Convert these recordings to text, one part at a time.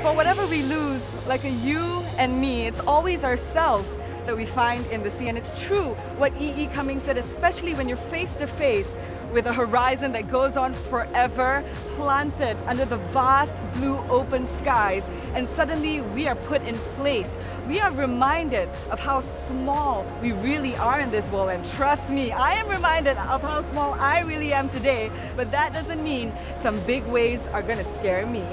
For whatever we lose, like a you and me, it's always ourselves that we find in the sea. And it's true what E.E. Cummings said, especially when you're face to face with a horizon that goes on forever, planted under the vast blue open skies, and suddenly we are put in place. We are reminded of how small we really are in this world, and trust me, I am reminded of how small I really am today, but that doesn't mean some big waves are gonna scare me.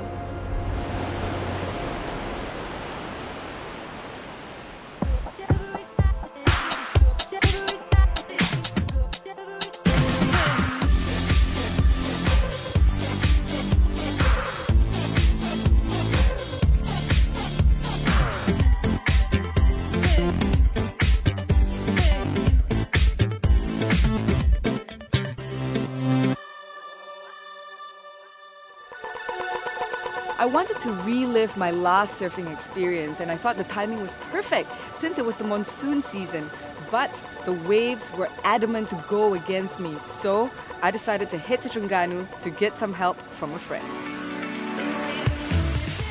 I wanted to relive my last surfing experience, and I thought the timing was perfect since it was the monsoon season. But the waves were adamant to go against me, so I decided to head to Terengganu to get some help from a friend.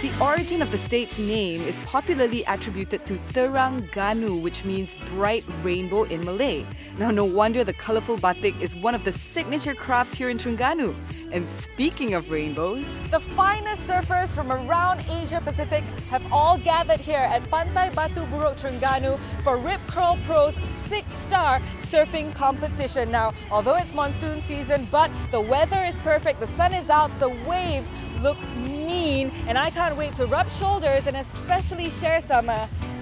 The origin of the state's name is popularly attributed to Terengganu, which means bright rainbow in Malay. Now, no wonder the colourful batik is one of the signature crafts here in Terengganu. And speaking of rainbows, the finest surfers from around Asia Pacific have all gathered here at Pantai Batu Buruk, Terengganu for Rip Curl Pro's 6-star surfing competition. Now, although it's monsoon season, but the weather is perfect, the sun is out, the waves look mean, and I can't wait to rub shoulders and especially share some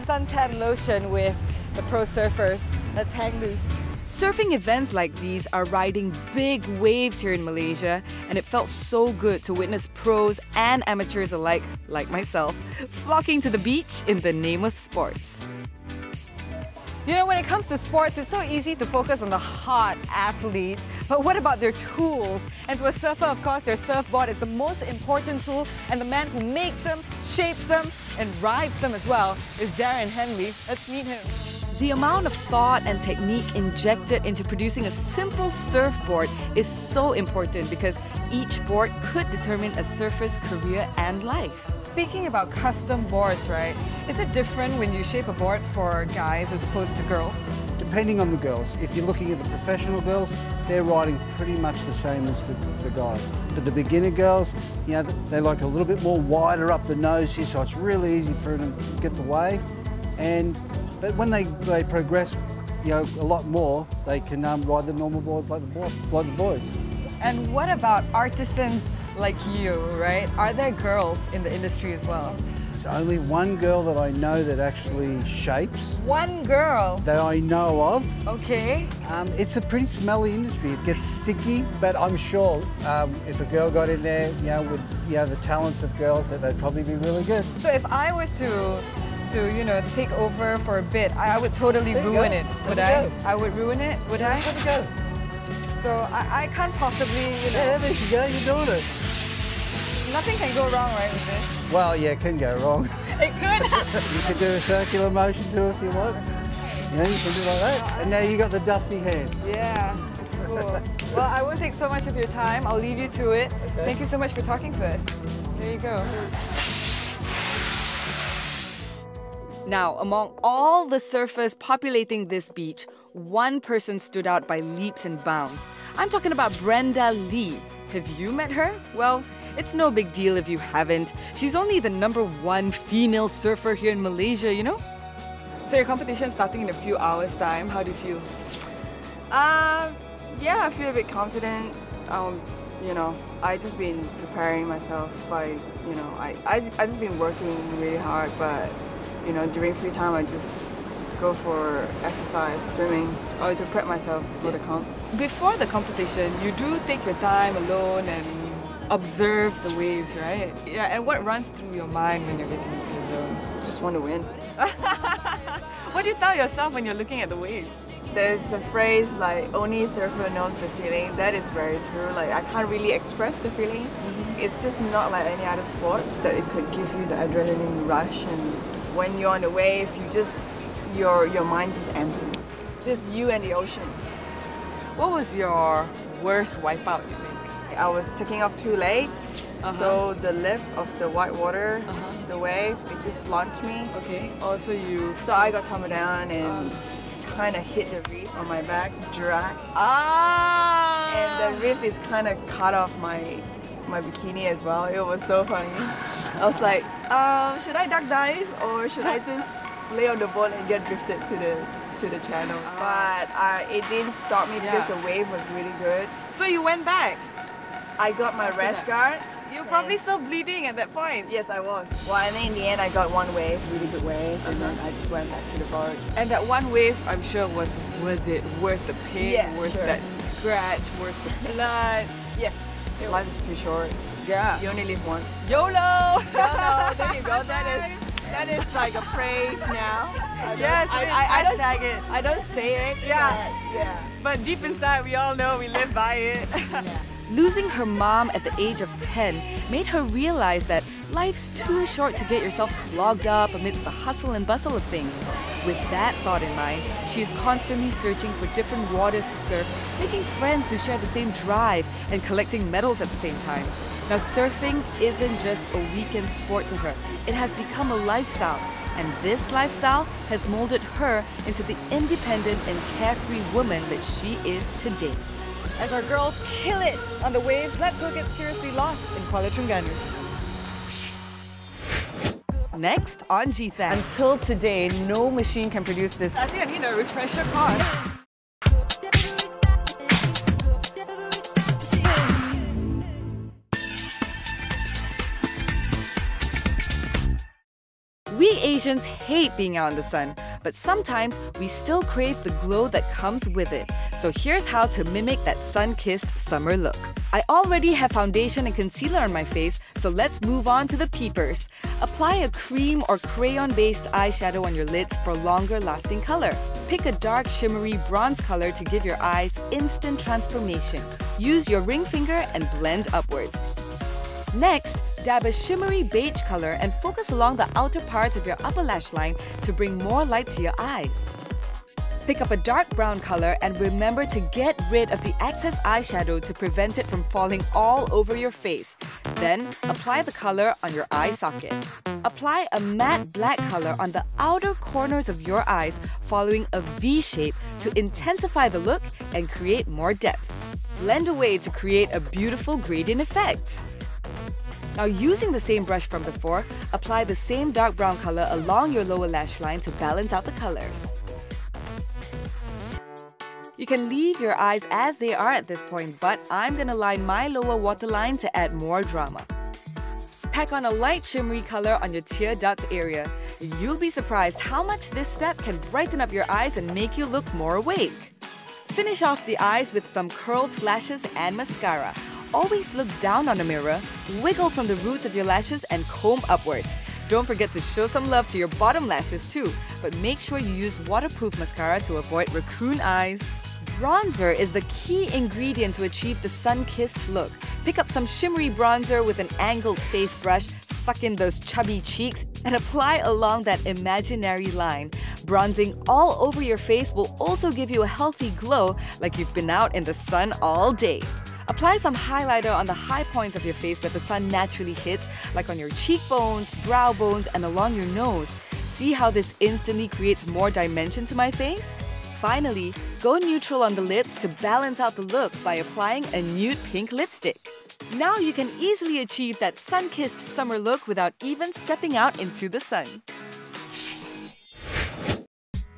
suntan lotion with the pro surfers. Let's hang loose. Surfing events like these are riding big waves here in Malaysia, and it felt so good to witness pros and amateurs alike, like myself, flocking to the beach in the name of sports. You know, when it comes to sports, it's so easy to focus on the hot athletes, but what about their tools? And to a surfer, of course, their surfboard is the most important tool, and the man who makes them, shapes them, and rides them as well is Darren Henley. Let's meet him. The amount of thought and technique injected into producing a simple surfboard is so important because each board could determine a surfer's career and life. Speaking about custom boards, right? Is it different when you shape a board for guys as opposed to girls? Depending on the girls. If you're looking at the professional girls, they're riding pretty much the same as the guys. But the beginner girls, you know, they like a little bit more wider up the nose here, so it's really easy for them to get the wave. But when they progress, you know, a lot more, they can ride the normal boards like the boys. And what about artisans like you, right? Are there girls in the industry as well? There's only one girl that I know that actually shapes. One girl? That I know of. Okay. It's a pretty smelly industry. It gets sticky, but I'm sure if a girl got in there, you know, with the talents of girls, that they'd probably be really good. So if I were to you know, take over for a bit, I would totally ruin it, would I? I would ruin it, would I? There you go. So I can't possibly, you know... Yeah, there you go, you're doing it. Nothing can go wrong, right, with this? Well, yeah, it can go wrong. It could? You can do a circular motion too if you want. Yeah, you can do like that. And now you got the dusty hands. Yeah, it's cool. Well, I won't take so much of your time. I'll leave you to it. Okay. Thank you so much for talking to us. There you go. Now, among all the surfers populating this beach, one person stood out by leaps and bounds. I'm talking about Brenda Lee. Have you met her? Well, it's no big deal if you haven't. She's only the #1 female surfer here in Malaysia, you know? So your competition is starting in a few hours' time. How do you feel? Yeah, I feel a bit confident. You know, I just been preparing myself by, you know, I just been working really hard, but you know, during free time, I just go for exercise, swimming, or to prep myself for the comp. Before the competition, you do take your time alone and observe the waves, right? Yeah, and what runs through your mind when you're getting into the zone? Just want to win. What do you tell yourself when you're looking at the waves? There's a phrase like, only surfer knows the feeling. That is very true. Like, I can't really express the feeling. It's just not like any other sports that it could give you the adrenaline rush, and when you're on the wave, you just, your mind just empty. Just you and the ocean. What was your worst wipeout, you think? I was taking off too late, so the lift of the white water, the wave, it just launched me. Okay. Also, you. So I got tumbled down and kind of hit the reef on my back, drag. And the reef is kind of cut off my bikini as well. It was so funny. I was like, should I duck dive or should I just lay on the boat and get drifted to the channel? But it didn't stop me because the wave was really good. So you went back. I got my rash guard. You were probably still bleeding at that point. Yes, I was. Well, and then in the end, I got one wave, really good wave, and then I just went back to the boat. And that one wave, I'm sure, was worth it. Worth the pain, worth that scratch, worth the blood. Yes. Life is too short. Yeah. You only live once. YOLO! YOLO! There you go. That is like a phrase now. Yes, hashtag it. I don't say it. Yeah. But deep inside, we all know we live by it. Losing her mom at the age of 10 made her realize that life's too short to get yourself clogged up amidst the hustle and bustle of things. With that thought in mind, she is constantly searching for different waters to surf, making friends who share the same drive, and collecting medals at the same time. Now, surfing isn't just a weekend sport to her. It has become a lifestyle. And this lifestyle has molded her into the independent and carefree woman that she is today. As our girls kill it on the waves, let's go get seriously lost in Kuala Terengganu. Next on G-thang. Until today, no machine can produce this. I think I need a refresher course. We Asians hate being out in the sun, but sometimes we still crave the glow that comes with it. So here's how to mimic that sun-kissed summer look. I already have foundation and concealer on my face, so let's move on to the peepers. Apply a cream or crayon-based eyeshadow on your lids for longer lasting color. Pick a dark shimmery bronze color to give your eyes instant transformation. Use your ring finger and blend upwards. Next, dab a shimmery beige color and focus along the outer parts of your upper lash line to bring more light to your eyes. Pick up a dark brown color and remember to get rid of the excess eyeshadow to prevent it from falling all over your face. Then, apply the color on your eye socket. Apply a matte black color on the outer corners of your eyes following a V shape to intensify the look and create more depth. Blend away to create a beautiful gradient effect. Now, using the same brush from before, apply the same dark brown color along your lower lash line to balance out the colors. You can leave your eyes as they are at this point, but I'm gonna line my lower waterline to add more drama. Pack on a light shimmery color on your tear duct area. You'll be surprised how much this step can brighten up your eyes and make you look more awake. Finish off the eyes with some curled lashes and mascara. Always look down on the mirror, wiggle from the roots of your lashes and comb upwards. Don't forget to show some love to your bottom lashes too, but make sure you use waterproof mascara to avoid raccoon eyes. Bronzer is the key ingredient to achieve the sun-kissed look. Pick up some shimmery bronzer with an angled face brush, suck in those chubby cheeks, and apply along that imaginary line. Bronzing all over your face will also give you a healthy glow like you've been out in the sun all day. Apply some highlighter on the high points of your face where the sun naturally hits, like on your cheekbones, brow bones, and along your nose. See how this instantly creates more dimension to my face? Finally, go neutral on the lips to balance out the look by applying a nude pink lipstick. Now you can easily achieve that sun-kissed summer look without even stepping out into the sun.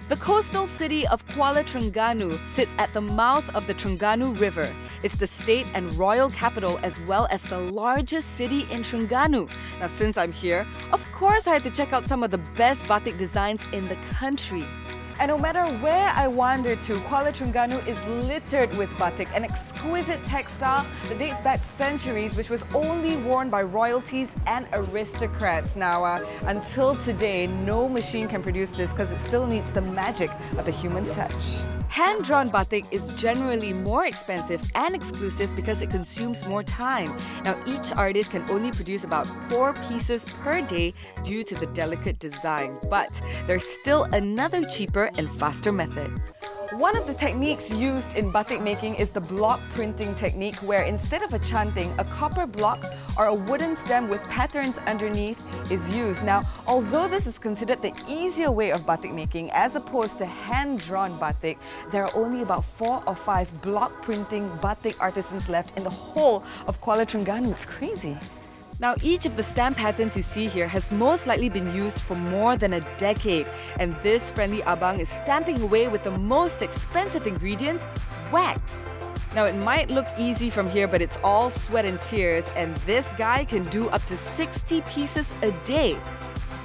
The coastal city of Kuala Terengganu sits at the mouth of the Terengganu River. It's the state and royal capital as well as the largest city in Terengganu. Now, since I'm here, of course I had to check out some of the best batik designs in the country. And no matter where I wander to, Kuala Terengganu is littered with batik, an exquisite textile that dates back centuries, which was only worn by royalties and aristocrats. Now, until today, no machine can produce this because it still needs the magic of the human touch. Hand-drawn batik is generally more expensive and exclusive because it consumes more time. Now, each artist can only produce about 4 pieces per day due to the delicate design. But there's still another cheaper and faster method. One of the techniques used in batik making is the block printing technique, where instead of a chanting, a copper block or a wooden stem with patterns underneath is used. Now, although this is considered the easier way of batik making as opposed to hand-drawn batik, there are only about 4 or 5 block printing batik artisans left in the whole of Kuala Terengganu. It's crazy. Now, each of the stamp patterns you see here has most likely been used for more than a decade. And this friendly abang is stamping away with the most expensive ingredient, wax. Now, it might look easy from here, but it's all sweat and tears. And this guy can do up to 60 pieces a day.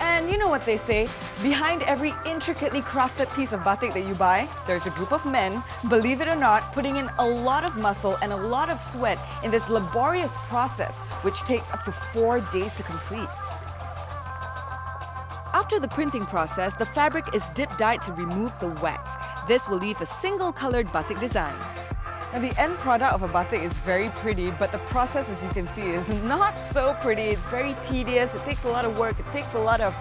And you know what they say, behind every intricately crafted piece of batik that you buy, there's a group of men, believe it or not, putting in a lot of muscle and a lot of sweat in this laborious process, which takes up to 4 days to complete. After the printing process, the fabric is dip-dyed to remove the wax. This will leave a single-colored batik design. Now, the end product of a batik is very pretty, but the process, as you can see, is not so pretty. It's very tedious, it takes a lot of work, it takes a lot of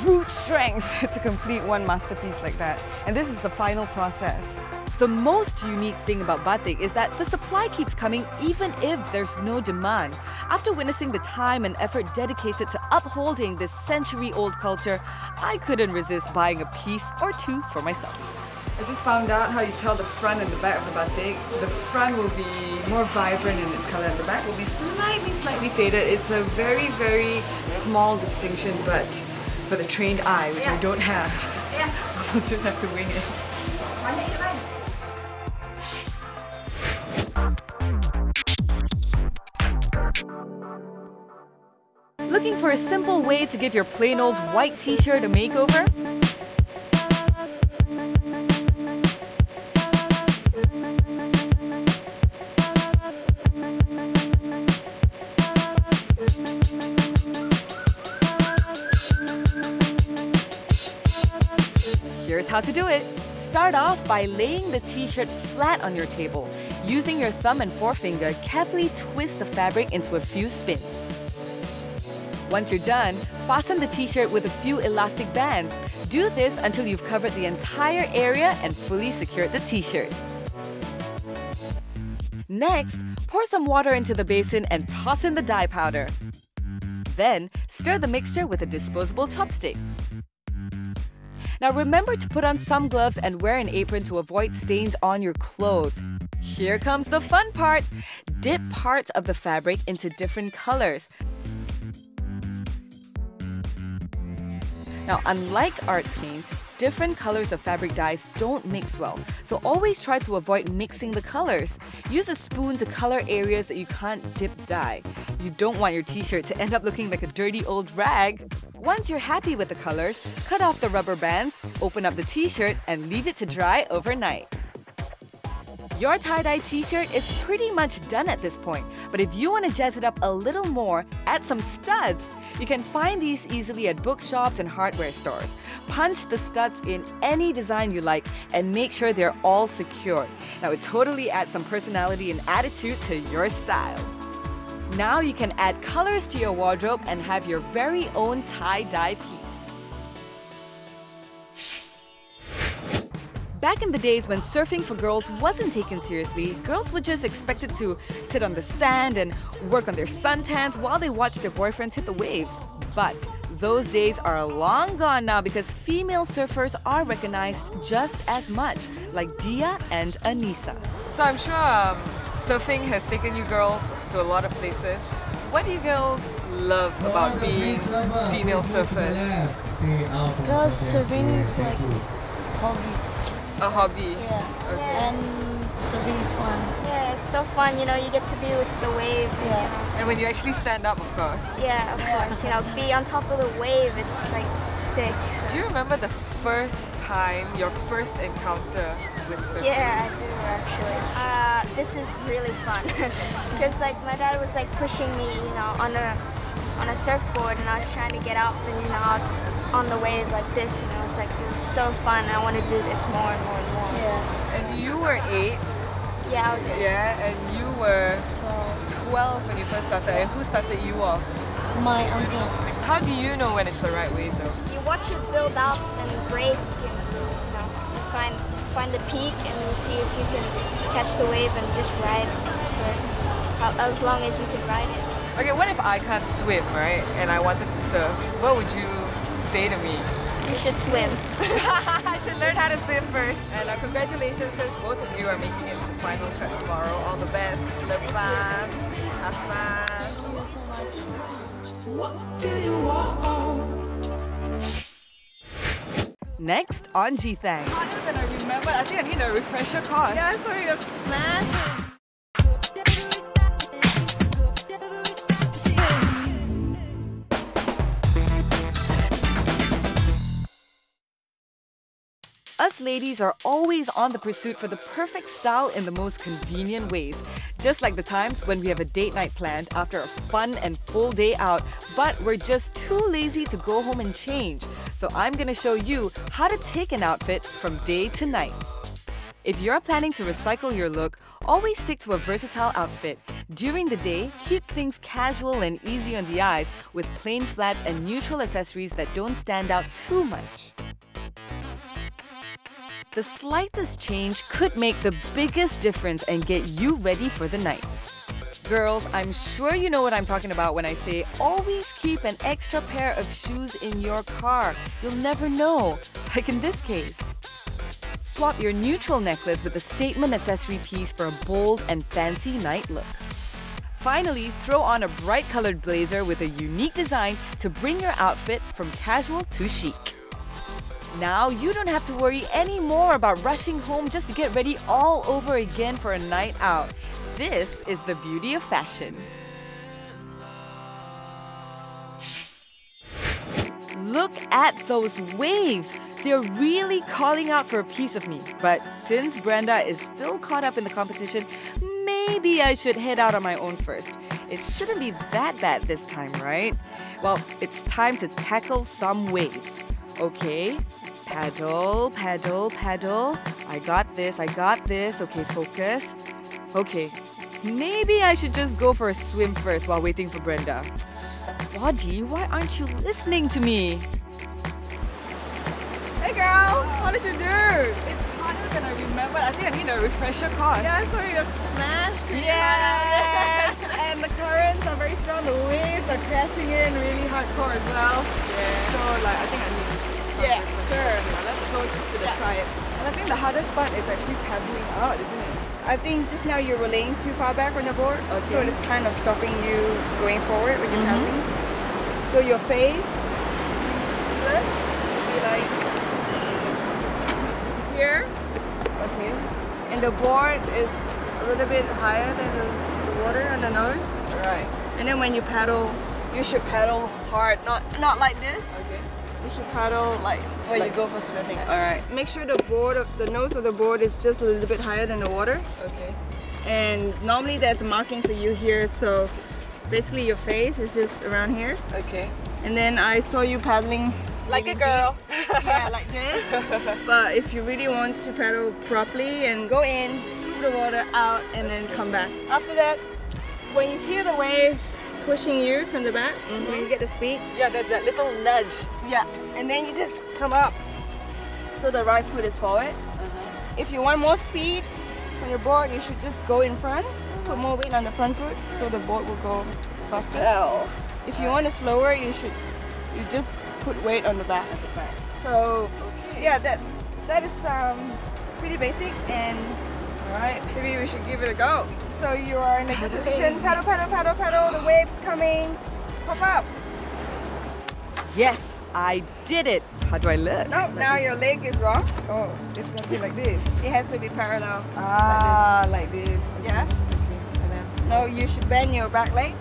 brute strength to complete one masterpiece like that. And this is the final process. The most unique thing about batik is that the supply keeps coming even if there's no demand. After witnessing the time and effort dedicated to upholding this century-old culture, I couldn't resist buying a piece or two for myself. I just found out how you tell the front and the back of the batik. The front will be more vibrant in its color and the back will be slightly faded. It's a very, very small distinction, but for the trained eye, which I don't have, I'll just have to wing it. Looking for a simple way to give your plain old white t-shirt a makeover? Here's how to do it. Start off by laying the t-shirt flat on your table. Using your thumb and forefinger, carefully twist the fabric into a few spins. Once you're done, fasten the t-shirt with a few elastic bands. Do this until you've covered the entire area and fully secured the t-shirt. Next, pour some water into the basin and toss in the dye powder. Then, stir the mixture with a disposable chopstick. Now remember to put on some gloves and wear an apron to avoid stains on your clothes. Here comes the fun part! Dip parts of the fabric into different colors. Now, unlike art paint, different colors of fabric dyes don't mix well, so always try to avoid mixing the colors. Use a spoon to color areas that you can't dip dye. You don't want your t-shirt to end up looking like a dirty old rag. Once you're happy with the colors, cut off the rubber bands, open up the t-shirt, and leave it to dry overnight. Your tie-dye t-shirt is pretty much done at this point, but if you want to jazz it up a little more, add some studs. You can find these easily at bookshops and hardware stores. Punch the studs in any design you like and make sure they're all secured. Now, it totally adds some personality and attitude to your style. Now you can add colors to your wardrobe and have your very own tie-dye piece. Back in the days when surfing for girls wasn't taken seriously, girls were just expected to sit on the sand and work on their suntans while they watched their boyfriends hit the waves. But those days are long gone now because female surfers are recognized just as much, like Dia and Anissa. So I'm sure surfing has taken you girls to a lot of places. What do you girls love about being female surfers? Because surfing is like hobby. A hobby? Yeah. Okay. And surfing is fun. Yeah, it's so fun, you know, you get to be with the wave. Yeah. And when you actually stand up, of course. Yeah, of course, you know, be on top of the wave, it's like sick. So. Do you remember the first time, your first encounter with surfing? Yeah, I do actually. This is really fun because like my dad was like pushing me, you know, on a surfboard, and I was trying to get up, and you know I was on the wave like this, and it was so fun. I want to do this more and more and more. Yeah. And you were 8. Yeah, I was 8. Yeah, and you were 12. 12 when you first started. And who started you off? My uncle. How do you know when it's the right wave though? You watch it build up and break, and you know, you find the peak and you see if you can catch the wave and just ride for as long as you can ride it. Okay, what if I can't swim, right? And I wanted to surf? What would you say to me? You should swim. I should learn how to swim first. And congratulations, because both of you are making it to the final cut tomorrow. All the best. Live fun. Have fun. Thank you so much. What do you want? Next on G-thang. Harder than I remember. I think I need a refresher course. Yeah, sorry, you're smashing. Us ladies are always on the pursuit for the perfect style in the most convenient ways. Just like the times when we have a date night planned after a fun and full day out, but we're just too lazy to go home and change. So I'm gonna show you how to take an outfit from day to night. If you're planning to recycle your look, always stick to a versatile outfit. During the day, keep things casual and easy on the eyes with plain flats and neutral accessories that don't stand out too much. The slightest change could make the biggest difference and get you ready for the night. Girls, I'm sure you know what I'm talking about when I say always keep an extra pair of shoes in your car. You'll never know, like in this case. Swap your neutral necklace with a statement accessory piece for a bold and fancy night look. Finally, throw on a bright colored blazer with a unique design to bring your outfit from casual to chic. Now, you don't have to worry anymore about rushing home just to get ready all over again for a night out. This is the beauty of fashion. Look at those waves! They're really calling out for a piece of me. But since Brenda is still caught up in the competition, maybe I should head out on my own first. It shouldn't be that bad this time, right? Well, it's time to tackle some waves. Okay, paddle, paddle, paddle. I got this. Okay, focus. Okay, maybe I should just go for a swim first while waiting for Brenda. Body, why aren't you listening to me? Hey girl, how did you do? It's harder than I remember. I think I need a refresher course. Yeah, sorry, you're smashing. Yes! And the currents are very strong. The waves are crashing in really hardcore as well. Yeah. So like, I think I need sure. Let's go to the side. And I think the hardest part is actually paddling out, isn't it? I think just now you were laying too far back on the board, so it's kind of stopping you going forward when you're paddling. So your face, should be like here. Okay. And the board is a little bit higher than the water on the nose. Right. And then when you paddle, you should paddle hard, not like this. Okay. You should paddle like when you go for swimming. All right. Make sure the nose of the board is just a little bit higher than the water. Okay. And normally there's a marking for you here, so basically your face is just around here. Okay. And then I saw you paddling like a girl. Yeah, like this. But if you really want to paddle properly and go in, scoop the water out, and then come back. After that, when you hear the wave pushing you from the back, when you get the speed. Yeah, there's that little nudge. Yeah, and then you just come up. So the right foot is forward. If you want more speed on your board, you should just go in front, put more weight on the front foot, so the board will go faster. If you want it slower, you just put weight on the back. So yeah, that is pretty basic, and alright, maybe we should give it a go. So you are in a good position. Paddle, paddle, paddle, paddle. The wave's coming. Pop up. Yes, I did it. How do I look? No, now your leg is wrong. Oh, it's going to be like this. It has to be parallel. Ah, like this. Yeah. Okay. And then no, you should bend your back leg.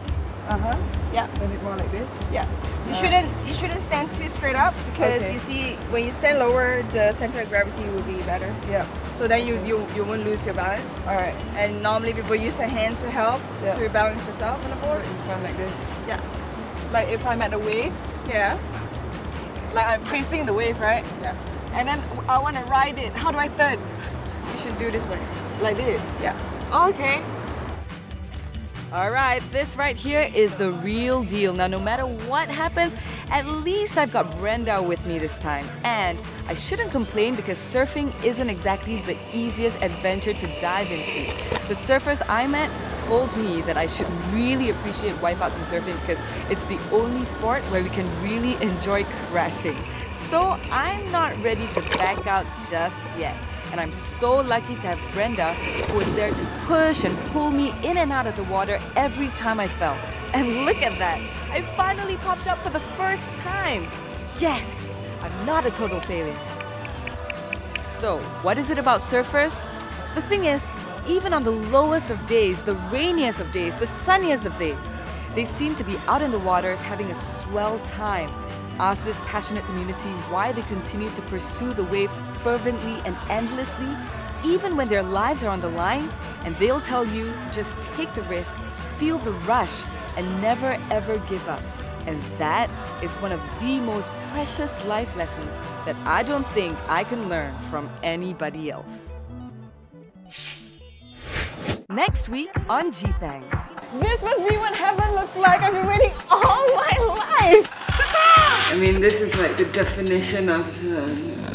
Yeah. Bend it more like this. Yeah. You shouldn't stand too straight up, because you see when you stand lower, the center of gravity will be better. Yeah. So then you won't lose your balance. All right. And normally people use their hand to help to balance yourself on the board. So you come like this. Yeah. Like if I'm at the wave. Yeah. Like I'm facing the wave, right? Yeah. And then I want to ride it. How do I turn? You should do this way. Like this. Yeah. Oh, okay. Alright, this right here is the real deal. Now, no matter what happens, at least I've got Brenda with me this time. And I shouldn't complain because surfing isn't exactly the easiest adventure to dive into. The surfers I met told me that I should really appreciate wipeouts in surfing because it's the only sport where we can really enjoy crashing. So I'm not ready to back out just yet. And I'm so lucky to have Brenda, who was there to push and pull me in and out of the water every time I fell. And look at that! I finally popped up for the first time! Yes! I'm not a total failure. So, what is it about surfers? The thing is, even on the lowest of days, the rainiest of days, the sunniest of days, they seem to be out in the waters having a swell time. Ask this passionate community why they continue to pursue the waves fervently and endlessly, even when their lives are on the line, and they'll tell you to just take the risk, feel the rush, and never ever give up. And that is one of the most precious life lessons that I don't think I can learn from anybody else. Next week on G-thang. This must be what heaven looks like. I've been waiting all my life. I mean, this is like the definition of the